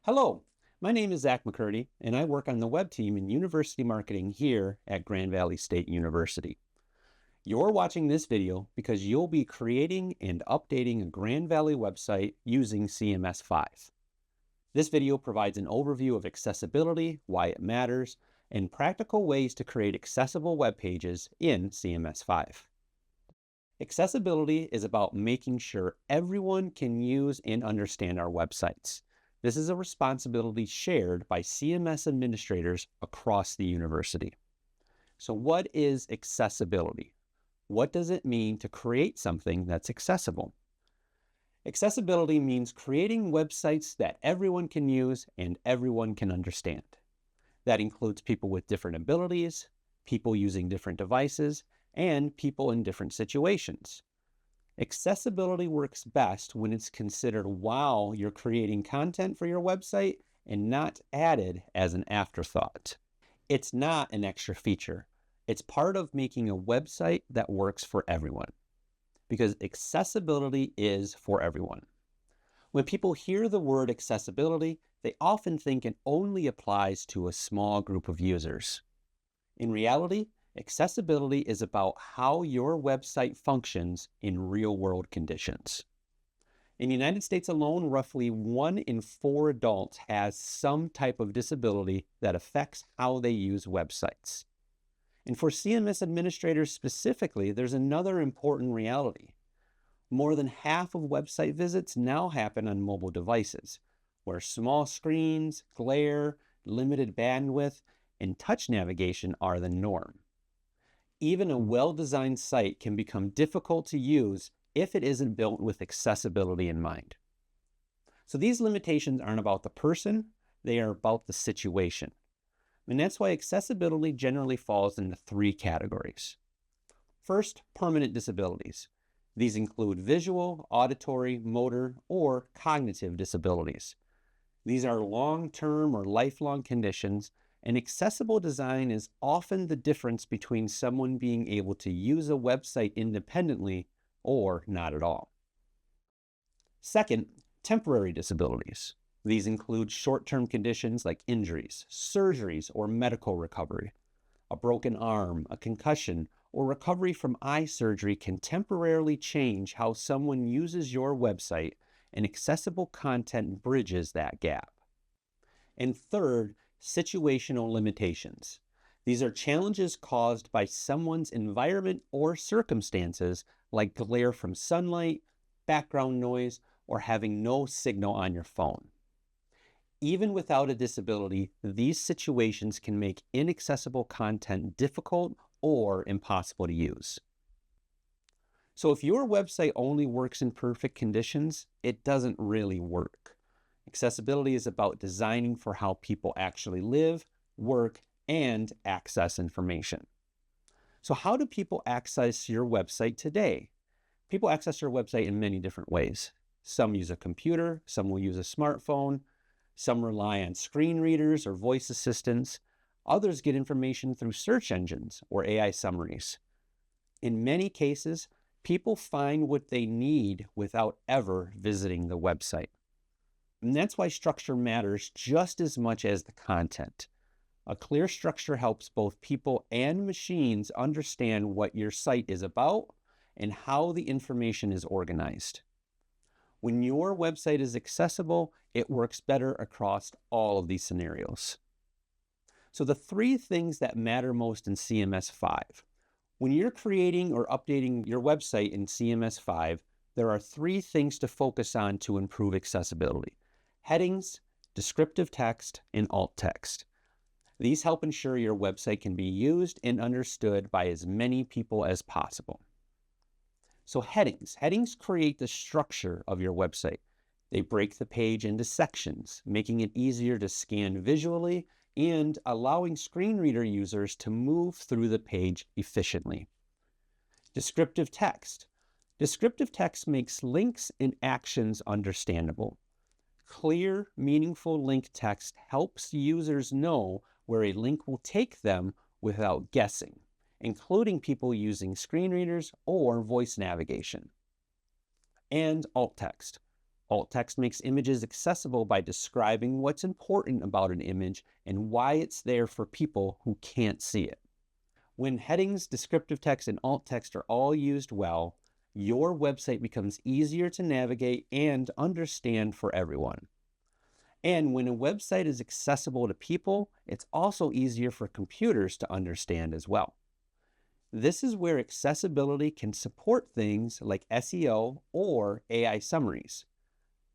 Hello, my name is Zach McCurdy, and I work on the web team in university marketing here at Grand Valley State University. You're watching this video because you'll be creating and updating a Grand Valley website using CMS 5. This video provides an overview of accessibility, why it matters, and practical ways to create accessible web pages in CMS 5. Accessibility is about making sure everyone can use and understand our websites. This is a responsibility shared by CMS administrators across the university. So what is accessibility? What does it mean to create something that's accessible? Accessibility means creating websites that everyone can use and everyone can understand. That includes people with different abilities, people using different devices, and people in different situations. Accessibility works best when it's considered while you're creating content for your website and not added as an afterthought. It's not an extra feature. It's part of making a website that works for everyone, because accessibility is for everyone. When people hear the word accessibility, they often think it only applies to a small group of users. In reality, accessibility is about how your website functions in real-world conditions. In the United States alone, roughly 1 in 4 adults has some type of disability that affects how they use websites. And for CMS administrators specifically, there's another important reality. More than half of website visits now happen on mobile devices, where small screens, glare, limited bandwidth, and touch navigation are the norm. Even a well-designed site can become difficult to use if it isn't built with accessibility in mind. So these limitations aren't about the person, they are about the situation. And that's why accessibility generally falls into 3 categories. First, permanent disabilities. These include visual, auditory, motor, or cognitive disabilities. These are long-term or lifelong conditions, and accessible design is often the difference between someone being able to use a website independently or not at all. Second, temporary disabilities. These include short-term conditions like injuries, surgeries, or medical recovery. A broken arm, a concussion, or recovery from eye surgery can temporarily change how someone uses your website, and accessible content bridges that gap. And third, situational limitations. These are challenges caused by someone's environment or circumstances, like glare from sunlight, background noise, or having no signal on your phone. Even without a disability, these situations can make inaccessible content difficult or impossible to use. So if your website only works in perfect conditions, it doesn't really work. Accessibility is about designing for how people actually live, work, and access information. So how do people access your website today? People access your website in many different ways. Some use a computer, some will use a smartphone, some rely on screen readers or voice assistants. Others get information through search engines or AI summaries. In many cases, people find what they need without ever visiting the website. And that's why structure matters just as much as the content. A clear structure helps both people and machines understand what your site is about and how the information is organized. When your website is accessible, it works better across all of these scenarios. So the 3 things that matter most in CMS 5. When you're creating or updating your website in CMS 5, there are 3 things to focus on to improve accessibility: headings, descriptive text, and alt text. These help ensure your website can be used and understood by as many people as possible. So headings. Headings create the structure of your website. They break the page into sections, making it easier to scan visually and allowing screen reader users to move through the page efficiently. Descriptive text. Descriptive text makes links and actions understandable. Clear, meaningful link text helps users know where a link will take them without guessing, including people using screen readers or voice navigation. And alt text. Alt text makes images accessible by describing what's important about an image and why it's there for people who can't see it. When headings, descriptive text, and alt text are all used well, your website becomes easier to navigate and understand for everyone. And when a website is accessible to people, it's also easier for computers to understand as well. This is where accessibility can support things like SEO or AI summaries.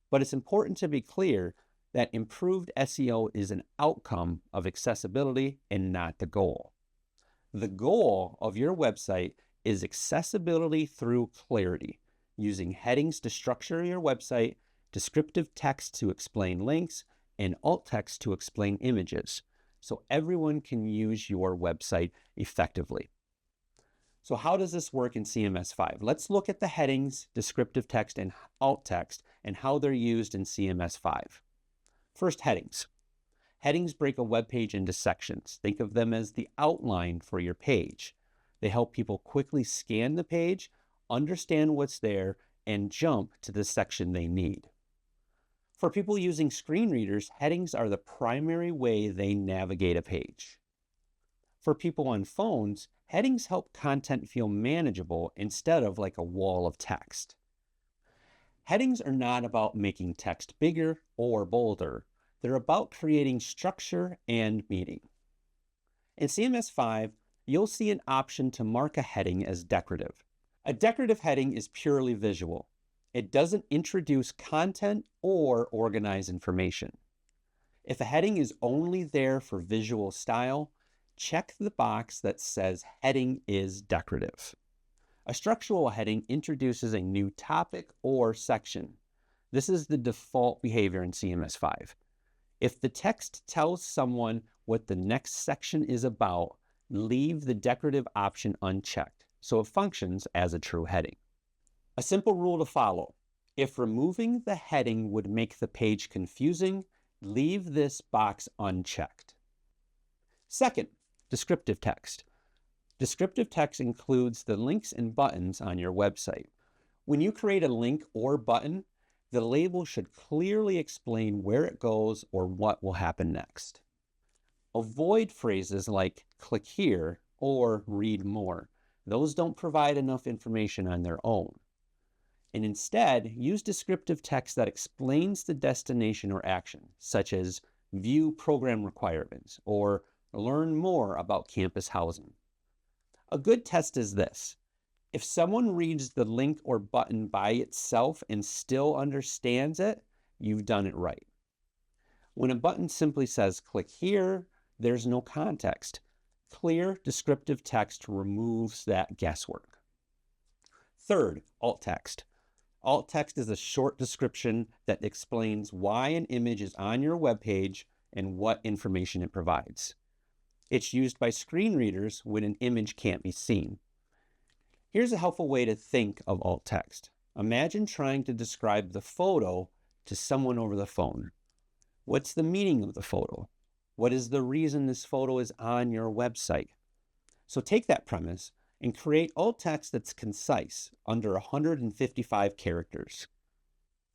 But it's important to be clear that improved SEO is an outcome of accessibility and not the goal. The goal of your website is accessibility through clarity, using headings to structure your website, descriptive text to explain links, and alt text to explain images, so everyone can use your website effectively. So how does this work in CMS 5? Let's look at the headings, descriptive text, and alt text and how they're used in CMS 5. First, headings. Headings break a web page into sections. Think of them as the outline for your page. They help people quickly scan the page, understand what's there, and jump to the section they need. For people using screen readers, headings are the primary way they navigate a page. For people on phones, headings help content feel manageable instead of like a wall of text. Headings are not about making text bigger or bolder. They're about creating structure and meaning. In CMS 5, you'll see an option to mark a heading as decorative. A decorative heading is purely visual. It doesn't introduce content or organize information. If a heading is only there for visual style, check the box that says heading is decorative. A structural heading introduces a new topic or section. This is the default behavior in CMS 5. If the text tells someone what the next section is about, leave the decorative option unchecked, so it functions as a true heading. A simple rule to follow: if removing the heading would make the page confusing, leave this box unchecked. Second, descriptive text. Descriptive text includes the links and buttons on your website. When you create a link or button, the label should clearly explain where it goes or what will happen next. Avoid phrases like "click here" or "read more." Those don't provide enough information on their own. And instead, use descriptive text that explains the destination or action, such as "view program requirements" or "learn more about campus housing." A good test is this: if someone reads the link or button by itself and still understands it, you've done it right. When a button simply says "click here," there's no context. Clear, descriptive text removes that guesswork. Third, alt text. Alt text is a short description that explains why an image is on your web page and what information it provides. It's used by screen readers when an image can't be seen. Here's a helpful way to think of alt text. Imagine trying to describe the photo to someone over the phone. What's the meaning of the photo? What is the reason this photo is on your website? So take that premise and create alt text that's concise, under 155 characters.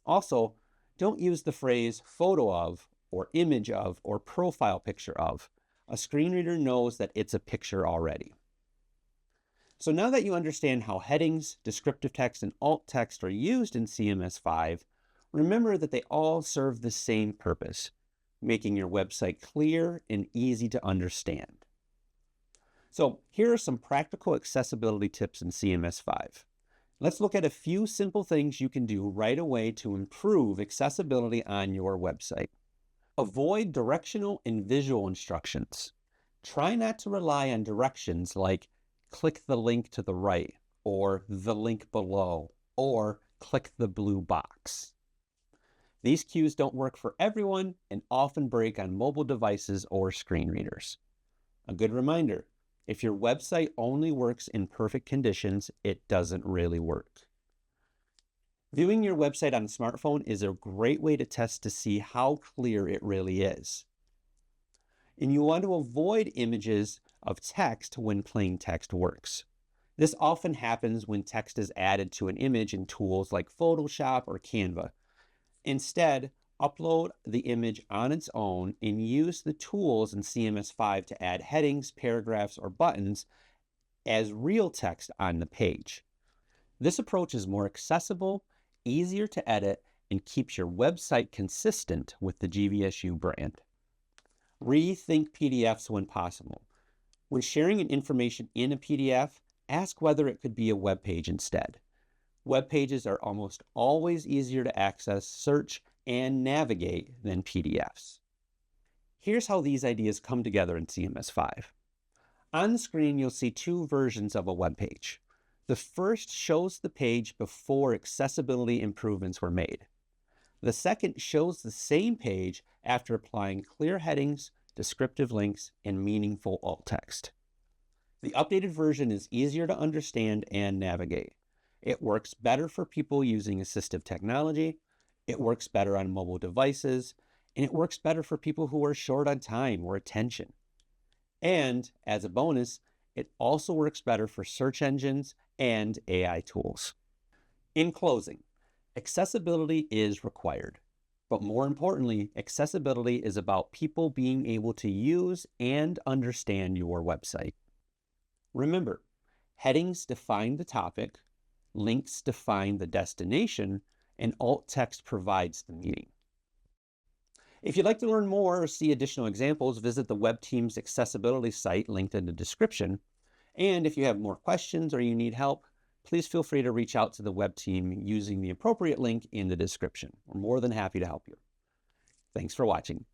Also, don't use the phrase "photo of" or "image of" or "profile picture of." A screen reader knows that it's a picture already. So now that you understand how headings, descriptive text, and alt text are used in CMS 5, remember that they all serve the same purpose: making your website clear and easy to understand. So here are some practical accessibility tips in CMS 5. Let's look at a few simple things you can do right away to improve accessibility on your website. Avoid directional and visual instructions. Try not to rely on directions like "click the link to the right," or "the link below," or "click the blue box." These cues don't work for everyone and often break on mobile devices or screen readers. A good reminder: if your website only works in perfect conditions, it doesn't really work. Viewing your website on a smartphone is a great way to test to see how clear it really is. And you want to avoid images of text when plain text works. This often happens when text is added to an image in tools like Photoshop or Canva. Instead, upload the image on its own and use the tools in CMS 5 to add headings, paragraphs, or buttons as real text on the page. This approach is more accessible, easier to edit, and keeps your website consistent with the GVSU brand. Rethink PDFs when possible. When sharing information in a PDF, ask whether it could be a web page instead. Web pages are almost always easier to access, search, and navigate than PDFs. Here's how these ideas come together in CMS 5. On the screen, you'll see two versions of a web page. The first shows the page before accessibility improvements were made. The second shows the same page after applying clear headings, descriptive links, and meaningful alt text. The updated version is easier to understand and navigate. It works better for people using assistive technology, it works better on mobile devices, and it works better for people who are short on time or attention. And as a bonus, it also works better for search engines and AI tools. In closing, accessibility is required. But more importantly, accessibility is about people being able to use and understand your website. Remember, headings define the topic, links define the destination, and alt text provides the meaning. If you'd like to learn more or see additional examples, visit the web team's accessibility site linked in the description. And if you have more questions or you need help, please feel free to reach out to the web team using the appropriate link in the description. We're more than happy to help you. Thanks for watching.